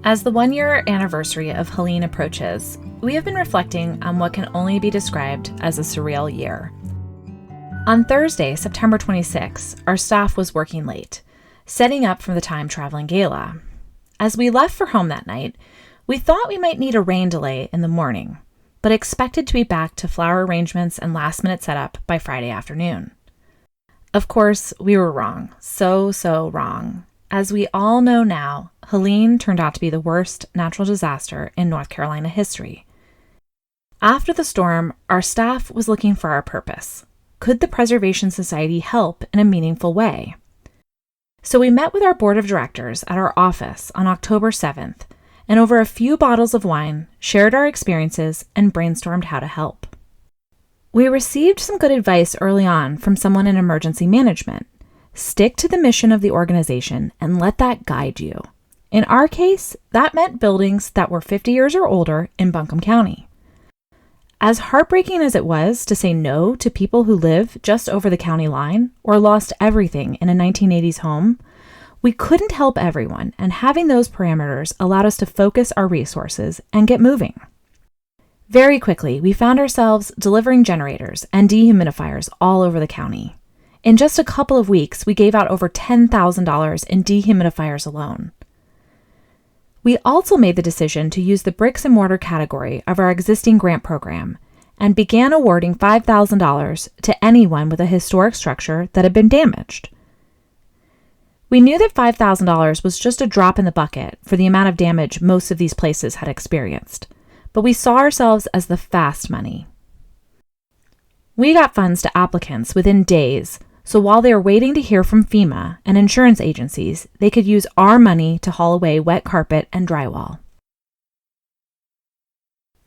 As the one-year anniversary of Helene approaches, we have been reflecting on what can only be described as a surreal year. On Thursday, September 26, our staff was working late, setting up for the time-traveling gala. As we left for home that night, we thought we might need a rain delay in the morning, but expected to be back to flower arrangements and last-minute setup by Friday afternoon. Of course, we were wrong. So wrong. As we all know now, Helene turned out to be the worst natural disaster in North Carolina history. After the storm, our staff was looking for our purpose. Could the Preservation Society help in a meaningful way? So we met with our board of directors at our office on October 7th, and over a few bottles of wine, shared our experiences and brainstormed how to help. We received some good advice early on from someone in emergency management. Stick to the mission of the organization and let that guide you. In our case, that meant buildings that were 50 years or older in Buncombe County. As heartbreaking as it was to say no to people who live just over the county line or lost everything in a 1980s home, we couldn't help everyone, and having those parameters allowed us to focus our resources and get moving. Very quickly, we found ourselves delivering generators and dehumidifiers all over the county. In just a couple of weeks, we gave out over $10,000 in dehumidifiers alone. We also made the decision to use the bricks and mortar category of our existing grant program and began awarding $5,000 to anyone with a historic structure that had been damaged. We knew that $5,000 was just a drop in the bucket for the amount of damage most of these places had experienced, but we saw ourselves as the fast money. We got funds to applicants within days, so while they were waiting to hear from FEMA and insurance agencies, they could use our money to haul away wet carpet and drywall.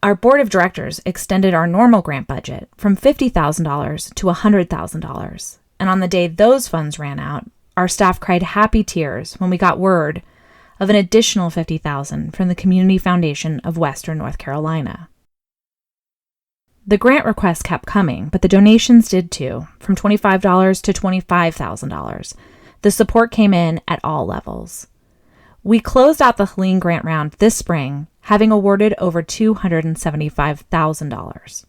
Our board of directors extended our normal grant budget from $50,000 to $100,000, and on the day those funds ran out, our staff cried happy tears when we got word of an additional $50,000 from the Community Foundation of Western North Carolina. The grant requests kept coming, but the donations did too, from $25 to $25,000. The support came in at all levels. We closed out the Helene grant round this spring, having awarded over $275,000.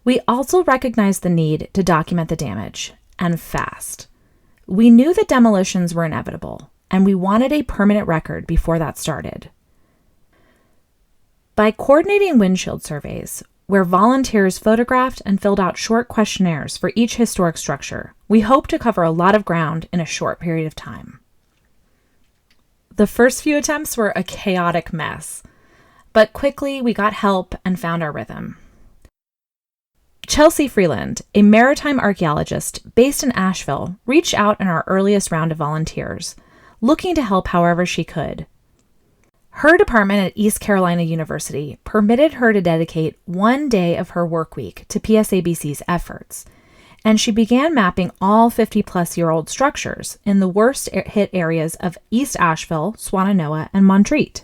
We also recognized the need to document the damage, and fast. We knew that demolitions were inevitable, and we wanted a permanent record before that started. By coordinating windshield surveys, where volunteers photographed and filled out short questionnaires for each historic structure, we hope to cover a lot of ground in a short period of time. The first few attempts were a chaotic mess, but quickly we got help and found our rhythm. Chelsea Freeland, a maritime archaeologist based in Asheville, reached out in our earliest round of volunteers, looking to help however she could. Her department at East Carolina University permitted her to dedicate one day of her work week to PSABC's efforts, and she began mapping all 50-plus-year-old structures in the worst hit areas of East Asheville, Swannanoa, and Montreat.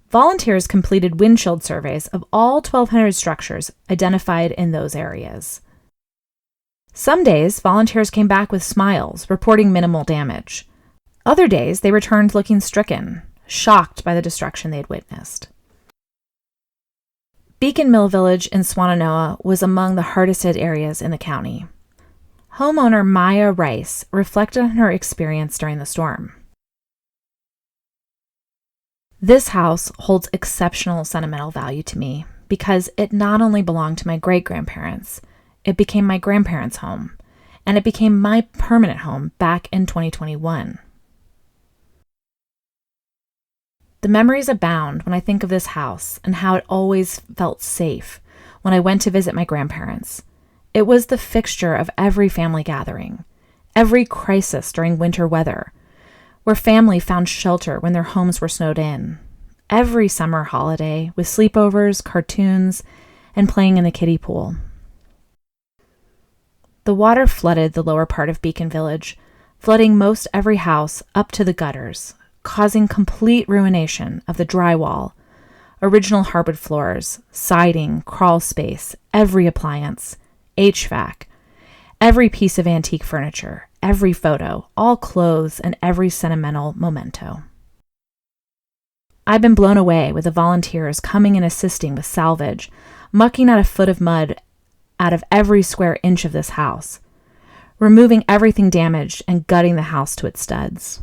Volunteers completed windshield surveys of all 1,200 structures identified in those areas. Some days, volunteers came back with smiles, reporting minimal damage. Other days, they returned looking stricken, shocked by the destruction they'd witnessed. Beacon Mill Village in Swannanoa was among the hardest hit areas in the county. Homeowner Maya Rice reflected on her experience during the storm. This house holds exceptional sentimental value to me because it not only belonged to my great-grandparents, it became my grandparents' home, and it became my permanent home back in 2021. The memories abound when I think of this house and how it always felt safe when I went to visit my grandparents. It was the fixture of every family gathering, every crisis during winter weather, where family found shelter when their homes were snowed in, every summer holiday with sleepovers, cartoons, and playing in the kiddie pool. The water flooded the lower part of Beacon Village, flooding most every house up to the gutters, causing complete ruination of the drywall, original hardwood floors, siding, crawl space, every appliance, HVAC, Every piece of antique furniture, every photo, all clothes, and every sentimental memento. I've been blown away with the volunteers coming and assisting with salvage, mucking out a foot of mud out of every square inch of this house, removing everything damaged and gutting the house to its studs.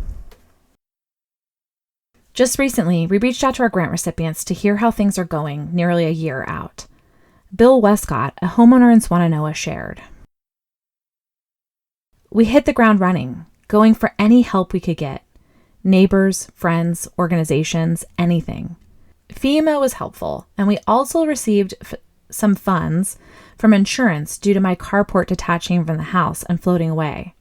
Just recently, we reached out to our grant recipients to hear how things are going nearly a year out. Bill Westcott, a homeowner in Swannanoa, shared. We hit the ground running, going for any help we could get. Neighbors, friends, organizations, anything. FEMA was helpful, and we also received some funds from insurance due to my carport detaching from the house and floating away.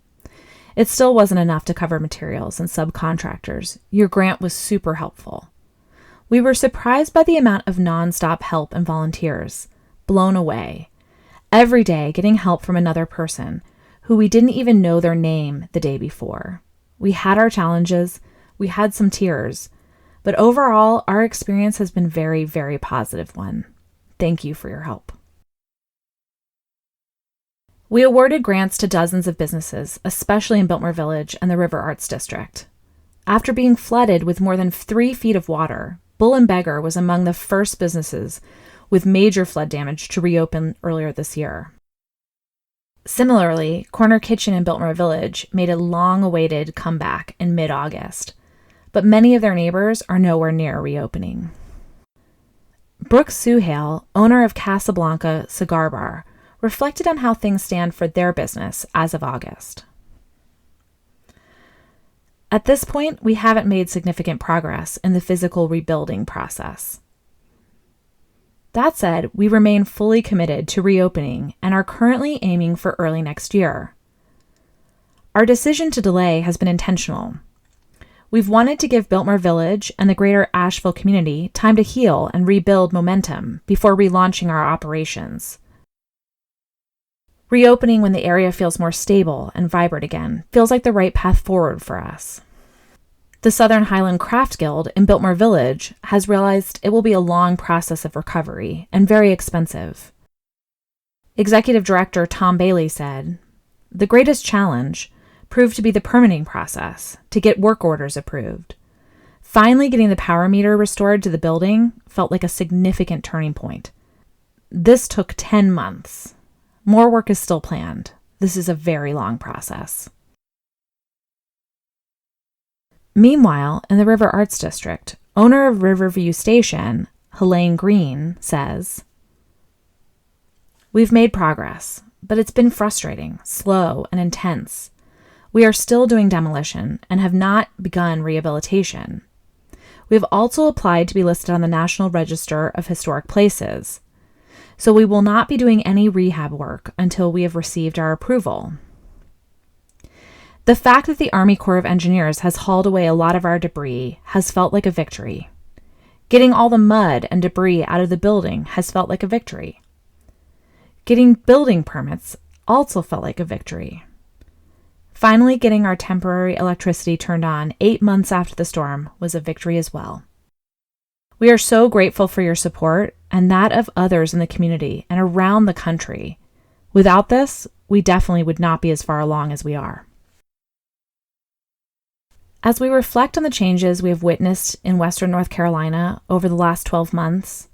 It still wasn't enough to cover materials and subcontractors. Your grant was super helpful. We were surprised by the amount of nonstop help and volunteers. Blown away. Every day getting help from another person who we didn't even know their name the day before. We had our challenges, we had some tears, but overall, our experience has been very, very positive one. Thank you for your help. We awarded grants to dozens of businesses, especially in Biltmore Village and the River Arts District. After being flooded with more than 3 feet of water, Bull and Beggar was among the first businesses with major flood damage to reopen earlier this year. Similarly, Corner Kitchen in Biltmore Village made a long-awaited comeback in mid-August, but many of their neighbors are nowhere near reopening. Brooke Suhail, owner of Casablanca Cigar Bar, reflected on how things stand for their business as of August. At this point, we haven't made significant progress in the physical rebuilding process. That said, we remain fully committed to reopening and are currently aiming for early next year. Our decision to delay has been intentional. We've wanted to give Biltmore Village and the greater Asheville community time to heal and rebuild momentum before relaunching our operations. Reopening when the area feels more stable and vibrant again feels like the right path forward for us. The Southern Highland Craft Guild in Biltmore Village has realized it will be a long process of recovery and very expensive. Executive Director Tom Bailey said, "The greatest challenge proved to be the permitting process to get work orders approved. Finally getting the power meter restored to the building felt like a significant turning point. This took 10 months. More work is still planned. This is a very long process." Meanwhile, in the River Arts District, owner of Riverview Station, Helene Green, says, "We've made progress, but it's been frustrating, slow, and intense. We are still doing demolition and have not begun rehabilitation. We have also applied to be listed on the National Register of Historic Places, so we will not be doing any rehab work until we have received our approval. The fact that the Army Corps of Engineers has hauled away a lot of our debris has felt like a victory. Getting all the mud and debris out of the building has felt like a victory. Getting building permits also felt like a victory. Finally, getting our temporary electricity turned on 8 months after the storm was a victory as well. We are so grateful for your support and that of others in the community and around the country. Without this, we definitely would not be as far along as we are." As we reflect on the changes we have witnessed in Western North Carolina over the last 12 months,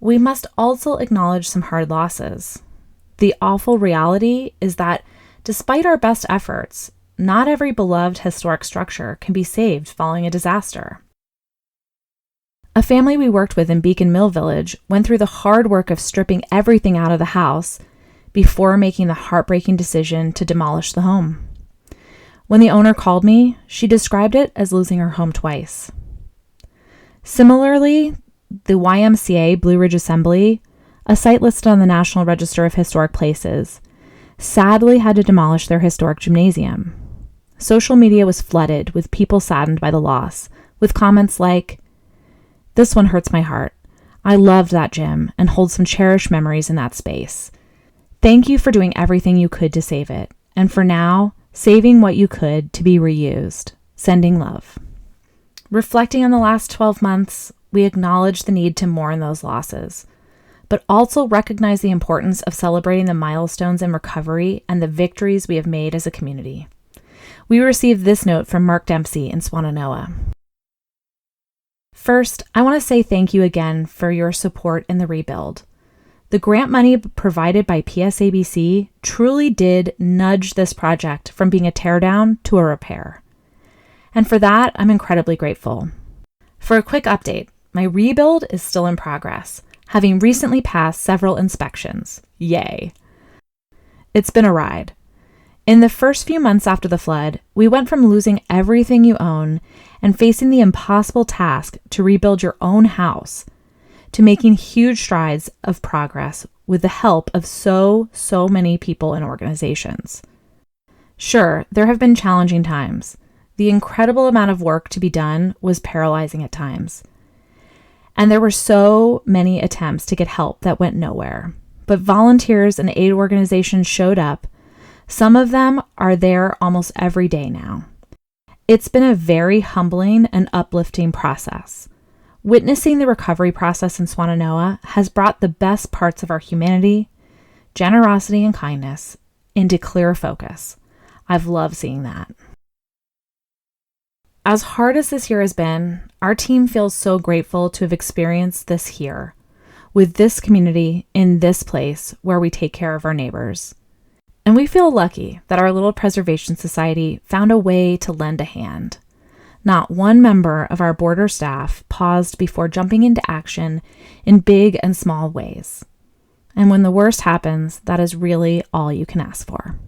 we must also acknowledge some hard losses. The awful reality is that despite our best efforts, not every beloved historic structure can be saved following a disaster. A family we worked with in Beacon Mill Village went through the hard work of stripping everything out of the house before making the heartbreaking decision to demolish the home. When the owner called me, she described it as losing her home twice. Similarly, the YMCA Blue Ridge Assembly, a site listed on the National Register of Historic Places, sadly had to demolish their historic gymnasium. Social media was flooded with people saddened by the loss, with comments like, "This one hurts my heart. I loved that gym and hold some cherished memories in that space. Thank you for doing everything you could to save it, and for now, saving what you could to be reused. Sending love." Reflecting on the last 12 months, we acknowledge the need to mourn those losses, but also recognize the importance of celebrating the milestones in recovery and the victories we have made as a community. We received this note from Mark Dempsey in Swannanoa. First, I want to say thank you again for your support in the rebuild. The grant money provided by PSABC truly did nudge this project from being a teardown to a repair. And for that, I'm incredibly grateful. For a quick update, my rebuild is still in progress, having recently passed several inspections. Yay! It's been a ride. In the first few months after the flood, we went from losing everything you own and facing the impossible task to rebuild your own house to making huge strides of progress with the help of so many people and organizations. Sure, there have been challenging times. The incredible amount of work to be done was paralyzing at times. And there were so many attempts to get help that went nowhere. But volunteers and aid organizations showed up. Some of them are there almost every day now. It's been a very humbling and uplifting process. Witnessing the recovery process in Swannanoa has brought the best parts of our humanity, generosity, and kindness into clear focus. I've loved seeing that. As hard as this year has been, our team feels so grateful to have experienced this here, with this community in this place where we take care of our neighbors. And we feel lucky that our little preservation society found a way to lend a hand. Not one member of our board or staff paused before jumping into action in big and small ways. And when the worst happens, that is really all you can ask for.